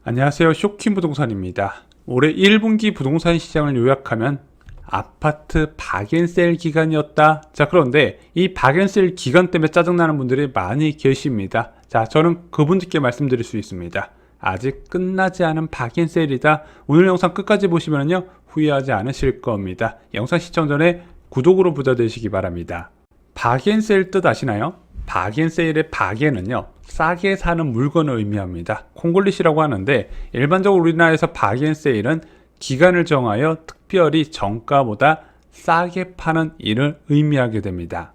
안녕하세요. 쇼킹 부동산입니다. 올해 1분기 부동산 시장을 요약하면 아파트 박앤셀 기간이었다. 자, 그런데 이 박앤셀 기간 때문에 짜증나는 분들이 많이 계십니다. 자, 저는 그분들께 말씀드릴 수 있습니다. 아직 끝나지 않은 박앤셀이다. 오늘 영상 끝까지 보시면요 후회하지 않으실 겁니다. 영상 시청 전에 구독으로 부자 되시기 바랍니다. 박앤셀 뜻 아시나요? 박앤세일의 박앤은요 싸게 사는 물건을 의미합니다. 콩글리시라고 하는데 일반적으로 우리나라에서 박앤세일은 기간을 정하여 특별히 정가보다 싸게 파는 일을 의미하게 됩니다.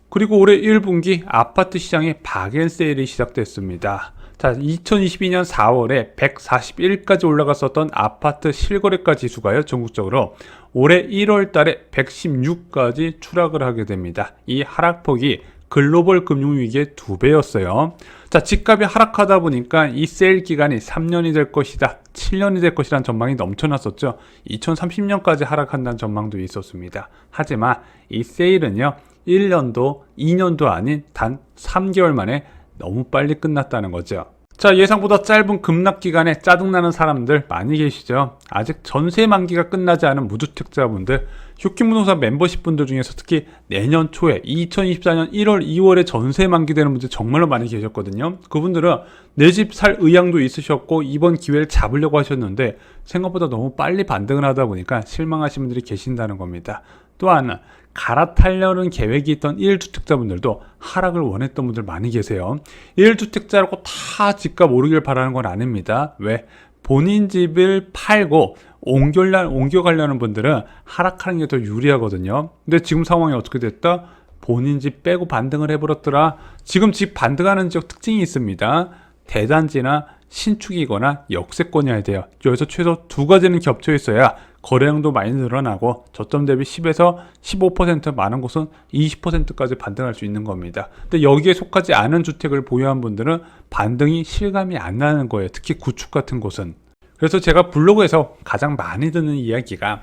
그리고 올해 1분기 아파트 시장에 박앤세일이 시작됐습니다. 자, 2022년 4월에 141까지 올라갔었던 아파트 실거래가 지수가요 전국적으로 올해 1월 달에 116까지 추락을 하게 됩니다. 이 하락폭이 글로벌 금융위기의 2배였어요. 자, 집값이 하락하다 보니까 이 세일 기간이 3년이 될 것이다, 7년이 될 것이라는 전망이 넘쳐났었죠. 2030년까지 하락한다는 전망도 있었습니다. 하지만 이 세일은요 1년도 2년도 아닌 단 3개월 만에 너무 빨리 끝났다는 거죠. 자, 예상보다 짧은 급락 기간에 짜증나는 사람들 많이 계시죠. 아직 전세 만기가 끝나지 않은 무주택자분들, 쇼킹부동산 멤버십 분들 중에서 특히 내년 초에 2024년 1월 2월에 전세 만기되는 분들 정말로 많이 계셨거든요. 그분들은 내 집 살 의향도 있으셨고 이번 기회를 잡으려고 하셨는데 생각보다 너무 빨리 반등을 하다 보니까 실망하신 분들이 계신다는 겁니다. 또한 갈아타려는 계획이 있던 1주택자분들도 하락을 원했던 분들 많이 계세요. 1주택자라고 다 집값 오르길 바라는 건 아닙니다. 왜? 본인 집을 팔고 옮겨가려는 분들은 하락하는 게 더 유리하거든요. 근데 지금 상황이 어떻게 됐다? 본인 집 빼고 반등을 해버렸더라. 지금 집 반등하는 지역 특징이 있습니다. 대단지나 신축이거나 역세권이어야 돼요. 여기서 최소 두 가지는 겹쳐 있어야 거래량도 많이 늘어나고 저점 대비 10에서 15% 많은 곳은 20%까지 반등할 수 있는 겁니다. 근데 여기에 속하지 않은 주택을 보유한 분들은 반등이 실감이 안 나는 거예요. 특히 구축 같은 곳은. 그래서 제가 블로그에서 가장 많이 듣는 이야기가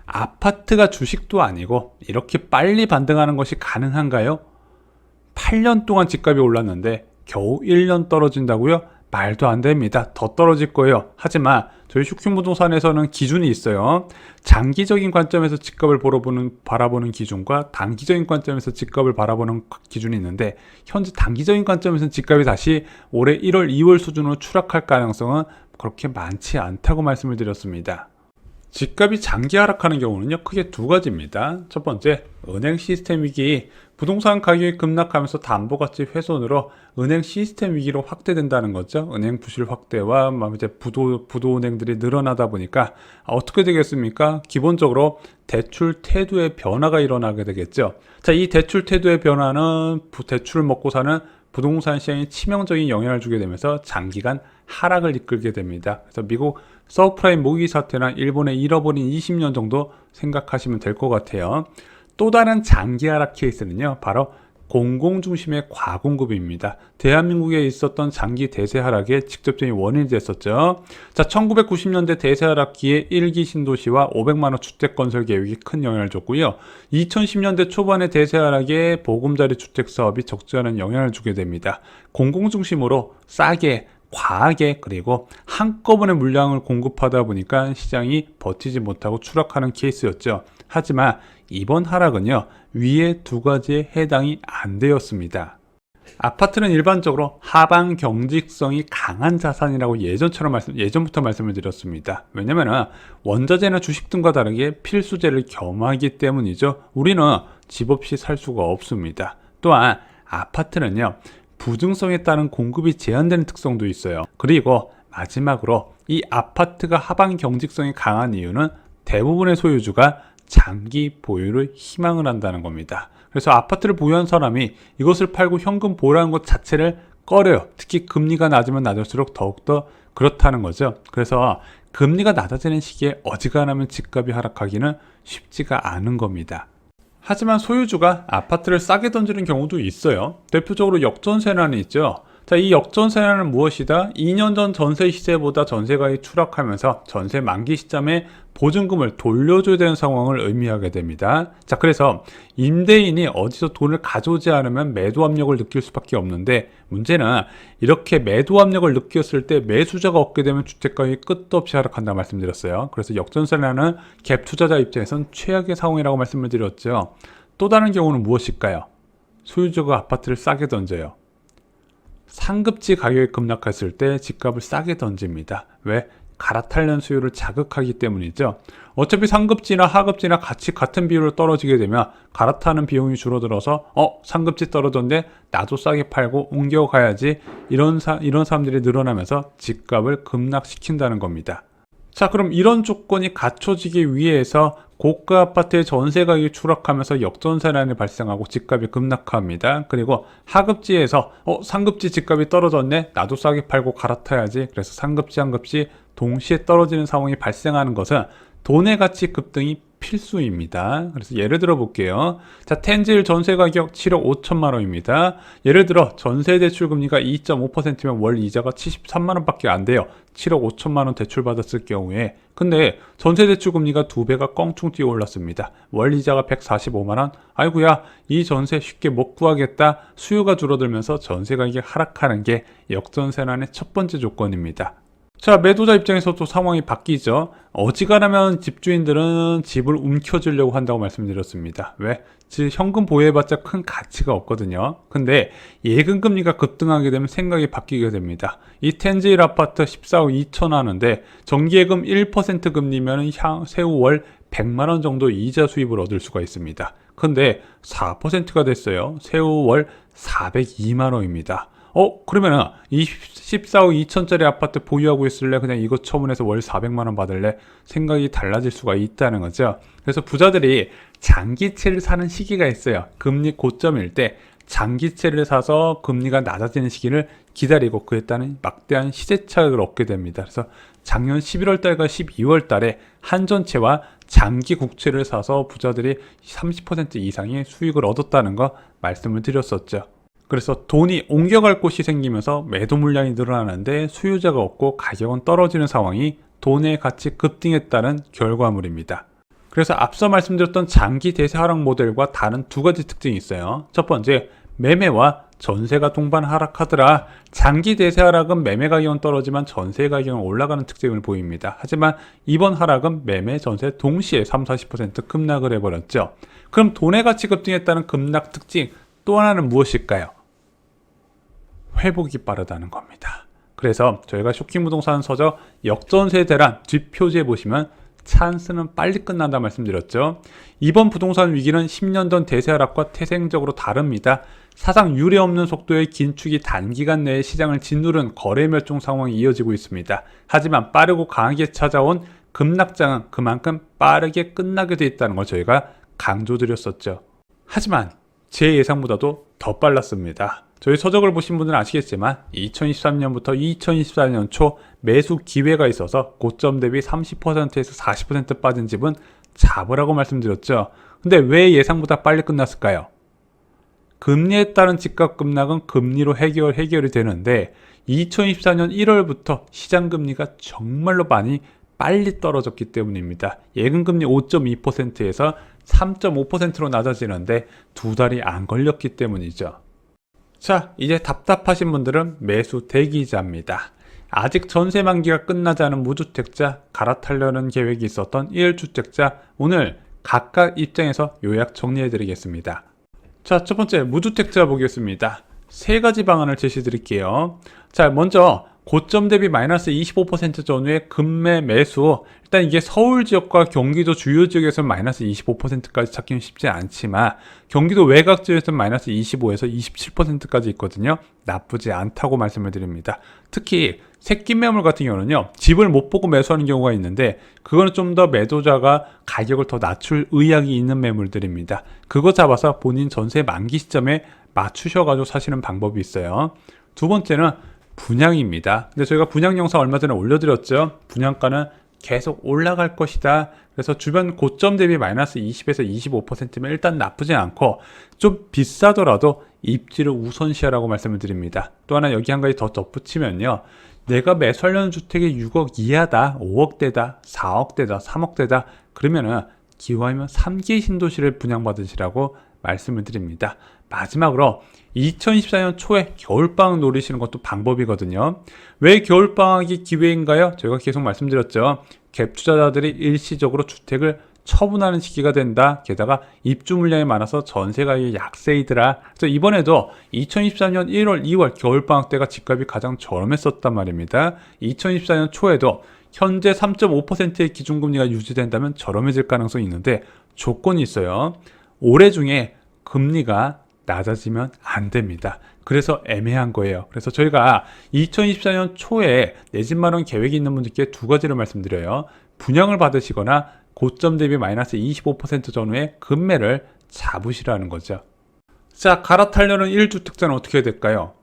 아파트가 주식도 아니고 이렇게 빨리 반등하는 것이 가능한가요? 8년 동안 집값이 올랐는데 겨우 1년 떨어진다고요? 말도 안 됩니다. 더 떨어질 거예요. 하지만 저희 쇼킹부동산에서는 기준이 있어요. 장기적인 관점에서 집값을 바라보는 기준과 단기적인 관점에서 집값을 바라보는 기준이 있는데 현재 단기적인 관점에서는 집값이 다시 올해 1월, 2월 수준으로 추락할 가능성은 그렇게 많지 않다고 말씀을 드렸습니다. 집값이 장기 하락하는 경우는요 크게 두 가지입니다. 첫 번째, 은행 시스템 위기. 부동산 가격이 급락하면서 담보가치 훼손으로 은행 시스템 위기로 확대된다는 거죠. 은행 부실 확대와 이제 부도은행들이 늘어나다 보니까 어떻게 되겠습니까? 기본적으로 대출 태도의 변화가 일어나게 되겠죠. 자, 이 대출 태도의 변화는 대출을 먹고 사는 부동산 시장에 치명적인 영향을 주게 되면서 장기간 하락을 이끌게 됩니다. 그래서 미국 서브프라임 모기 사태나 일본의 잃어버린 20년 정도 생각하시면 될 것 같아요. 또 다른 장기 하락 케이스는요 바로 공공중심의 과공급입니다. 대한민국에 있었던 장기 대세 하락의 직접적인 원인이 됐었죠. 자, 1990년대 대세 하락기에 1기 신도시와 500만원 주택 건설 계획이 큰 영향을 줬고요. 2010년대 초반의 대세 하락에 보금자리 주택 사업이 적지 않은 영향을 주게 됩니다. 공공중심으로 싸게 과하게 그리고 한꺼번에 물량을 공급하다 보니까 시장이 버티지 못하고 추락하는 케이스였죠. 하지만 이번 하락은요 위에 두 가지에 해당이 안 되었습니다. 아파트는 일반적으로 하방 경직성이 강한 자산이라고 예전부터 말씀을 드렸습니다. 왜냐면 원자재나 주식 등과 다르게 필수재를 겸하기 때문이죠. 우리는 집 없이 살 수가 없습니다. 또한 아파트는요 부증성에 따른 공급이 제한되는 특성도 있어요. 그리고 마지막으로 이 아파트가 하방 경직성이 강한 이유는 대부분의 소유주가 장기 보유를 희망을 한다는 겁니다. 그래서 아파트를 보유한 사람이 이것을 팔고 현금 보유하는 것 자체를 꺼려요. 특히 금리가 낮으면 낮을수록 더욱더 그렇다는 거죠. 그래서 금리가 낮아지는 시기에 어지간하면 집값이 하락하기는 쉽지가 않은 겁니다. 하지만 소유주가 아파트를 싸게 던지는 경우도 있어요. 대표적으로 역전세난이 있죠. 자, 이 역전세라는 무엇이다? 2년 전 전세 시세보다 전세가격이 추락하면서 전세 만기 시점에 보증금을 돌려줘야 되는 상황을 의미하게 됩니다. 자, 그래서 임대인이 어디서 돈을 가져오지 않으면 매도 압력을 느낄 수밖에 없는데, 문제는 이렇게 매도 압력을 느꼈을 때 매수자가 얻게 되면 주택가격이 끝도 없이 하락한다고 말씀드렸어요. 그래서 역전세라는 갭 투자자 입장에선 최악의 상황이라고 말씀을 드렸죠. 또 다른 경우는 무엇일까요? 소유주가 아파트를 싸게 던져요. 상급지 가격이 급락했을 때 집값을 싸게 던집니다. 왜? 갈아타려는 수요를 자극하기 때문이죠. 어차피 상급지나 하급지나 같이 같은 비율로 떨어지게 되면 갈아타는 비용이 줄어들어서 상급지 떨어졌는데 나도 싸게 팔고 옮겨가야지, 이런 사람들이 늘어나면서 집값을 급락시킨다는 겁니다. 자, 그럼 이런 조건이 갖춰지기 위해서 고가 아파트의 전세 가격이 추락하면서 역전세란이 발생하고 집값이 급락합니다. 그리고 하급지에서 상급지 집값이 떨어졌네, 나도 싸게 팔고 갈아타야지, 그래서 상급지 하급지 동시에 떨어지는 상황이 발생하는 것은 돈의 가치 급등이 필수입니다. 그래서 예를 들어 볼게요. 자, 텐질 전세 가격 7억 5천만 원입니다. 예를 들어 전세 대출 금리가 2.5%면 월 이자가 73만 원밖에 안 돼요. 7억 5천만 원 대출 받았을 경우에. 근데 전세 대출 금리가 2배가 껑충 뛰어 올랐습니다. 월 이자가 145만 원. 아이고야, 이 전세 쉽게 못 구하겠다. 수요가 줄어들면서 전세 가격이 하락하는 게 역전세란의 첫 번째 조건입니다. 자, 매도자 입장에서도 상황이 바뀌죠. 어지간하면 집주인들은 집을 움켜쥐려고 한다고 말씀드렸습니다. 왜? 즉 현금 보유해봤자 큰 가치가 없거든요. 근데 예금금리가 급등하게 되면 생각이 바뀌게 됩니다. 이 텐제일 아파트 14억 2천 하는데 정기예금 1% 금리면 세후 월 100만 원 정도 이자 수입을 얻을 수가 있습니다. 근데 4%가 됐어요. 세후 월 402만 원입니다. 그러면은 이 14억 2천짜리 아파트 보유하고 있을래? 그냥 이거 처분해서 월 400만 원 받을래? 생각이 달라질 수가 있다는 거죠. 그래서 부자들이 장기채를 사는 시기가 있어요. 금리 고점일 때 장기채를 사서 금리가 낮아지는 시기를 기다리고 그에 따른 막대한 시세차익을 얻게 됩니다. 그래서 작년 11월 달과 12월 달에 한전채와 장기 국채를 사서 부자들이 30% 이상의 수익을 얻었다는 거 말씀을 드렸었죠. 그래서 돈이 옮겨갈 곳이 생기면서 매도 물량이 늘어나는데 수요자가 없고 가격은 떨어지는 상황이 돈의 가치 급등했다는 결과물입니다. 그래서 앞서 말씀드렸던 장기 대세 하락 모델과 다른 두 가지 특징이 있어요. 첫 번째, 매매와 전세가 동반 하락하더라. 장기 대세 하락은 매매 가격은 떨어지만 전세 가격은 올라가는 특징을 보입니다. 하지만 이번 하락은 매매, 전세 동시에 30-40% 급락을 해버렸죠. 그럼 돈의 가치 급등했다는 급락 특징 또 하나는 무엇일까요? 회복이 빠르다는 겁니다. 그래서 저희가 쇼킹부동산 서적 역전세 대란 뒷표지에 보시면 찬스는 빨리 끝난다 말씀드렸죠. 이번 부동산 위기는 10년 전 대세 하락과 태생적으로 다릅니다. 사상 유례 없는 속도의 긴축이 단기간 내에 시장을 짓누른 거래 멸종 상황이 이어지고 있습니다. 하지만 빠르고 강하게 찾아온 급락장은 그만큼 빠르게 끝나게 돼 있다는 걸 저희가 강조드렸었죠. 하지만 제 예상보다도 더 빨랐습니다. 저희 서적을 보신 분들은 아시겠지만 2023년부터 2024년 초 매수 기회가 있어서 고점 대비 30%에서 40% 빠진 집은 잡으라고 말씀드렸죠. 근데 왜 예상보다 빨리 끝났을까요? 금리에 따른 집값 급락은 금리로 해결이 되는데 2024년 1월부터 시장금리가 정말로 많이 빨리 떨어졌기 때문입니다. 예금금리 5.2%에서 3.5%로 낮아지는데 두 달이 안 걸렸기 때문이죠. 자, 이제 답답하신 분들은 매수 대기자입니다. 아직 전세 만기가 끝나지 않은 무주택자, 갈아타려는 계획이 있었던 1주택자, 오늘 각각 입장에서 요약 정리해 드리겠습니다. 자, 첫 번째 무주택자 보겠습니다. 세 가지 방안을 제시해 드릴게요. 자, 먼저 고점 대비 마이너스 25% 전후의 급매 매수. 일단 이게 서울 지역과 경기도 주요 지역에서는 마이너스 25%까지 찾기는 쉽지 않지만 경기도 외곽 지역에서는 마이너스 25에서 27%까지 있거든요. 나쁘지 않다고 말씀을 드립니다. 특히 새끼 매물 같은 경우는요, 집을 못 보고 매수하는 경우가 있는데 그거는 좀 더 매도자가 가격을 더 낮출 의향이 있는 매물들입니다. 그거 잡아서 본인 전세 만기 시점에 맞추셔가지고 사시는 방법이 있어요. 두 번째는 분양입니다. 근데 저희가 분양 영상 얼마 전에 올려드렸죠. 분양가는 계속 올라갈 것이다. 그래서 주변 고점 대비 마이너스 20에서 25%면 일단 나쁘지 않고 좀 비싸더라도 입지를 우선시하라고 말씀을 드립니다. 또 하나 여기 한 가지 더 덧붙이면요. 내가 매수하려는 주택이 6억 이하다, 5억대다, 4억대다, 3억대다 그러면은 기왕이면 3기 신도시를 분양받으시라고 말씀을 드립니다. 마지막으로 2024년 초에 겨울방학 노리시는 것도 방법이거든요. 왜 겨울방학이 기회인가요? 저희가 계속 말씀드렸죠. 갭 투자자들이 일시적으로 주택을 처분하는 시기가 된다. 게다가 입주 물량이 많아서 전세가격이 약세이더라. 그래서 이번에도 2024년 1월, 2월 겨울방학 때가 집값이 가장 저렴했었단 말입니다. 2024년 초에도 현재 3.5%의 기준금리가 유지된다면 저렴해질 가능성이 있는데 조건이 있어요. 올해 중에 금리가 낮아지면 안 됩니다. 그래서 애매한 거예요. 그래서 저희가 2024년 초에 내 집 마련 계획이 있는 분들께 두 가지를 말씀드려요. 분양을 받으시거나 고점 대비 마이너스 25% 전후에 금매를 잡으시라는 거죠. 자, 갈아타려는 1주택자는 어떻게 해야 될까요?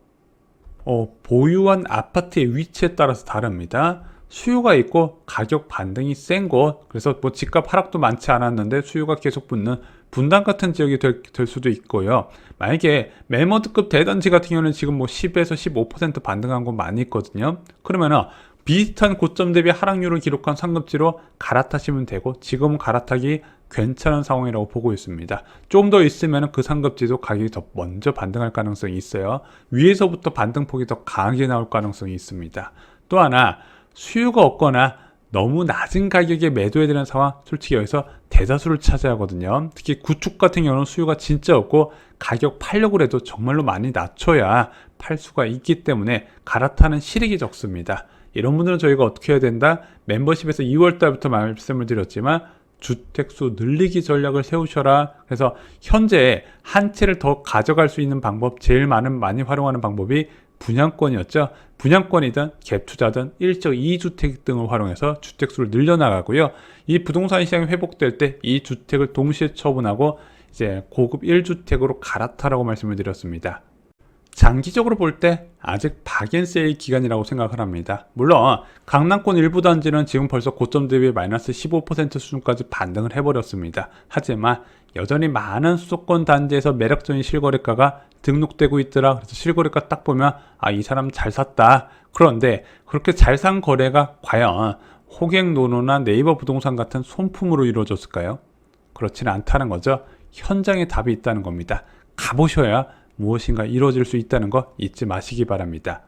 보유한 아파트의 위치에 따라서 다릅니다. 수요가 있고 가격 반등이 센 곳, 그래서 뭐 집값 하락도 많지 않았는데 수요가 계속 붙는 분당 같은 지역이 될 수도 있고요. 만약에 매머드급 대단지 같은 경우는 지금 뭐 10에서 15% 반등한 곳 많이 있거든요. 그러면은 비슷한 고점 대비 하락률을 기록한 상급지로 갈아타시면 되고 지금은 갈아타기 괜찮은 상황이라고 보고 있습니다. 좀 더 있으면 그 상급지도 가격이 더 먼저 반등할 가능성이 있어요. 위에서부터 반등폭이 더 강하게 나올 가능성이 있습니다. 또 하나 수요가 없거나 너무 낮은 가격에 매도해야 되는 상황, 솔직히 여기서 대다수를 차지하거든요. 특히 구축 같은 경우는 수요가 진짜 없고 가격 팔려고 해도 정말로 많이 낮춰야 팔 수가 있기 때문에 갈아타는 실익이 적습니다. 이런 분들은 저희가 어떻게 해야 된다? 멤버십에서 2월 달부터 말씀을 드렸지만 주택수 늘리기 전략을 세우셔라. 그래서 현재 한 채를 더 가져갈 수 있는 방법, 제일 많이 활용하는 방법이 분양권이었죠. 분양권이든 갭 투자든 1적 2주택 등을 활용해서 주택수를 늘려나가고요. 이 부동산 시장이 회복될 때 이 주택을 동시에 처분하고 이제 고급 1주택으로 갈아타라고 말씀을 드렸습니다. 장기적으로 볼 때 아직 박앤세일 기간이라고 생각을 합니다. 물론 강남권 일부 단지는 지금 벌써 고점 대비 마이너스 15% 수준까지 반등을 해버렸습니다. 하지만 여전히 많은 수도권 단지에서 매력적인 실거래가가 등록되고 있더라. 그래서 실거래가 딱 보면 이 사람 잘 샀다. 그런데 그렇게 잘 산 거래가 과연 호갱노노나 네이버 부동산 같은 손품으로 이루어졌을까요? 그렇지는 않다는 거죠. 현장에 답이 있다는 겁니다. 가보셔야 무엇인가 이루어질 수 있다는 거 잊지 마시기 바랍니다.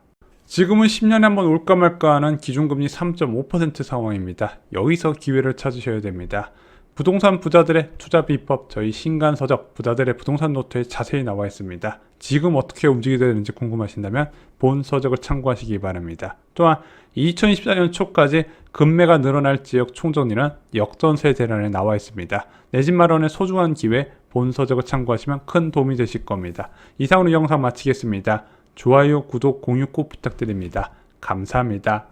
지금은 10년에 한번 올까 말까 하는 기준금리 3.5% 상황입니다. 여기서 기회를 찾으셔야 됩니다. 부동산 부자들의 투자 비법, 저희 신간서적 부자들의 부동산 노트에 자세히 나와 있습니다. 지금 어떻게 움직여야 되는지 궁금하신다면 본 서적을 참고하시기 바랍니다. 또한 2024년 초까지 금매가 늘어날 지역 총정리는 역전세 대란에 나와 있습니다. 내 집 마련의 소중한 기회, 본 서적을 참고하시면 큰 도움이 되실 겁니다. 이상으로 영상 마치겠습니다. 좋아요, 구독, 공유 꼭 부탁드립니다. 감사합니다.